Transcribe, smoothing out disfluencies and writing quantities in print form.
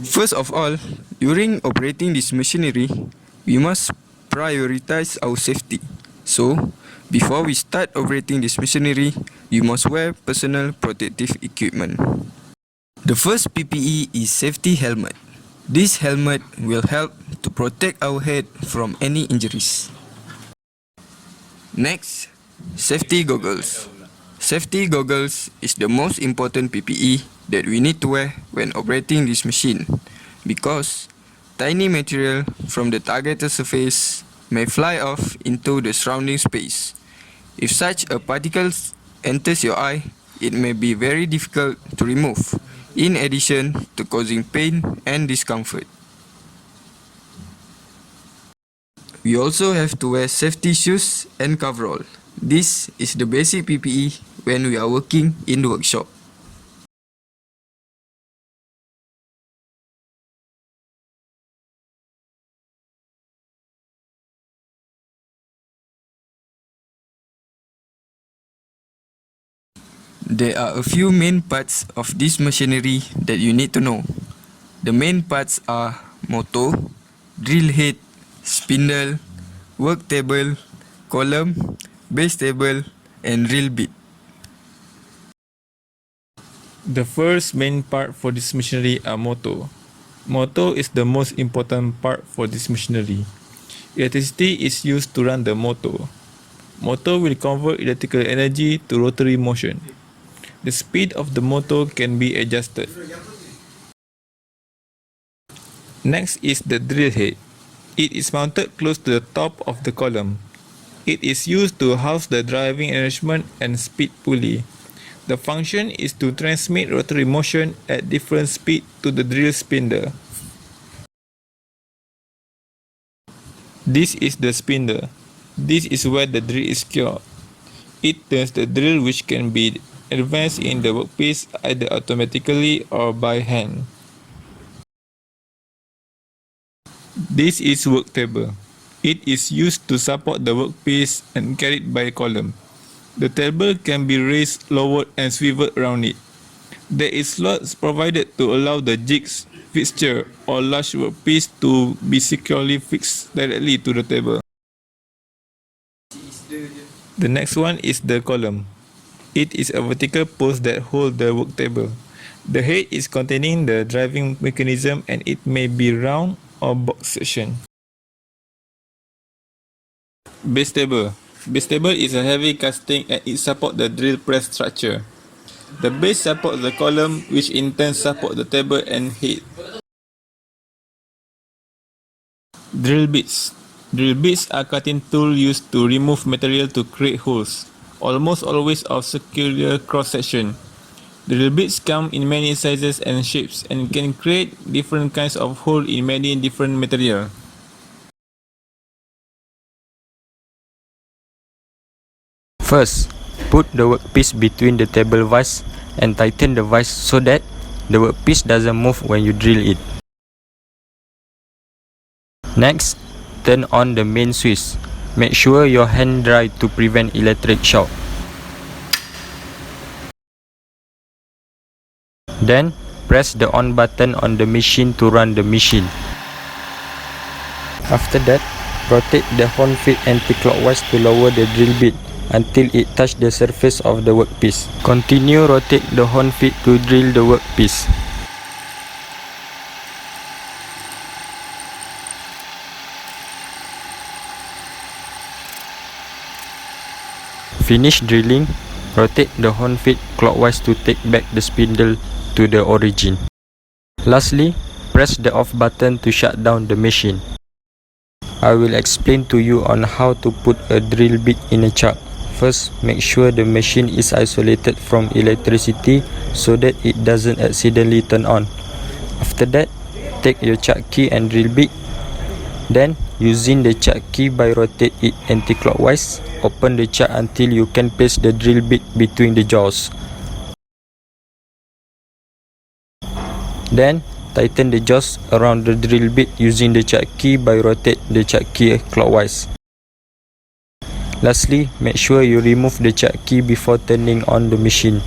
First of all, during operating this machinery, we must prioritize our safety. So, before we start operating this machinery, you must wear personal protective equipment. The first PPE is safety helmet. This helmet will help to protect our head from any injuries. Next, safety goggles. Safety goggles is the most important PPE that we need to wear when operating this machine because tiny material from the targeted surface may fly off into the surrounding space. If such a particle enters your eye, it may be very difficult to remove, in addition to causing pain and discomfort. We also have to wear safety shoes and coverall. This is the basic PPE when we are working in the workshop. There are a few main parts of this machinery that you need to know. The main parts are motor, drill head, spindle, work table, column, base table, and drill bit. The first main part for this machinery are motor. Motor is the most important part for this machinery. Electricity is used to run the motor. Motor will convert electrical energy to rotary motion. The speed of the motor can be adjusted. Next is the drill head. It is mounted close to the top of the column. It is used to house the driving arrangement and speed pulley. The function is to transmit rotary motion at different speed to the drill spindle. This is the spindle. This is where the drill is secured. It turns the drill, which can be advanced in the workpiece either automatically or by hand. This is work table. It is used to support the workpiece and carried by a column. The table can be raised, lowered, and swiveled around it. There is slots provided to allow the jigs, fixture, or large workpiece to be securely fixed directly to the table. The next one is the column. It is a vertical post that holds the work table. The head is containing the driving mechanism and it may be round or box section. Base table. Base table is a heavy casting and it supports the drill press structure. The base supports the column, which in turn supports the table and head. Drill bits. Drill bits are cutting tools used to remove material to create holes, almost always of circular cross-section. Drill bits come in many sizes and shapes and can create different kinds of holes in many different material. First, put the workpiece between the table vise and tighten the vise so that the workpiece doesn't move when you drill it. Next, turn on the main switch. Make sure your hand dry to prevent electric shock. Then, press the on button on the machine to run the machine. After that, rotate the horn feet anti-clockwise to lower the drill bit until it touches the surface of the workpiece. Continue rotate the horn feet to drill the workpiece. Finish drilling, rotate the horn feet clockwise to take back the spindle to the origin. Lastly, press the off button to shut down the machine. I will explain to you on how to put a drill bit in a chuck. First, make sure the machine is isolated from electricity so that it doesn't accidentally turn on. After that, take your chuck key and drill bit. Then, using the chuck key by rotate it anti-clockwise, open the chuck until you can place the drill bit between the jaws. Then, tighten the jaws around the drill bit using the chuck key by rotate the chuck key clockwise. Lastly, make sure you remove the chuck key before turning on the machine.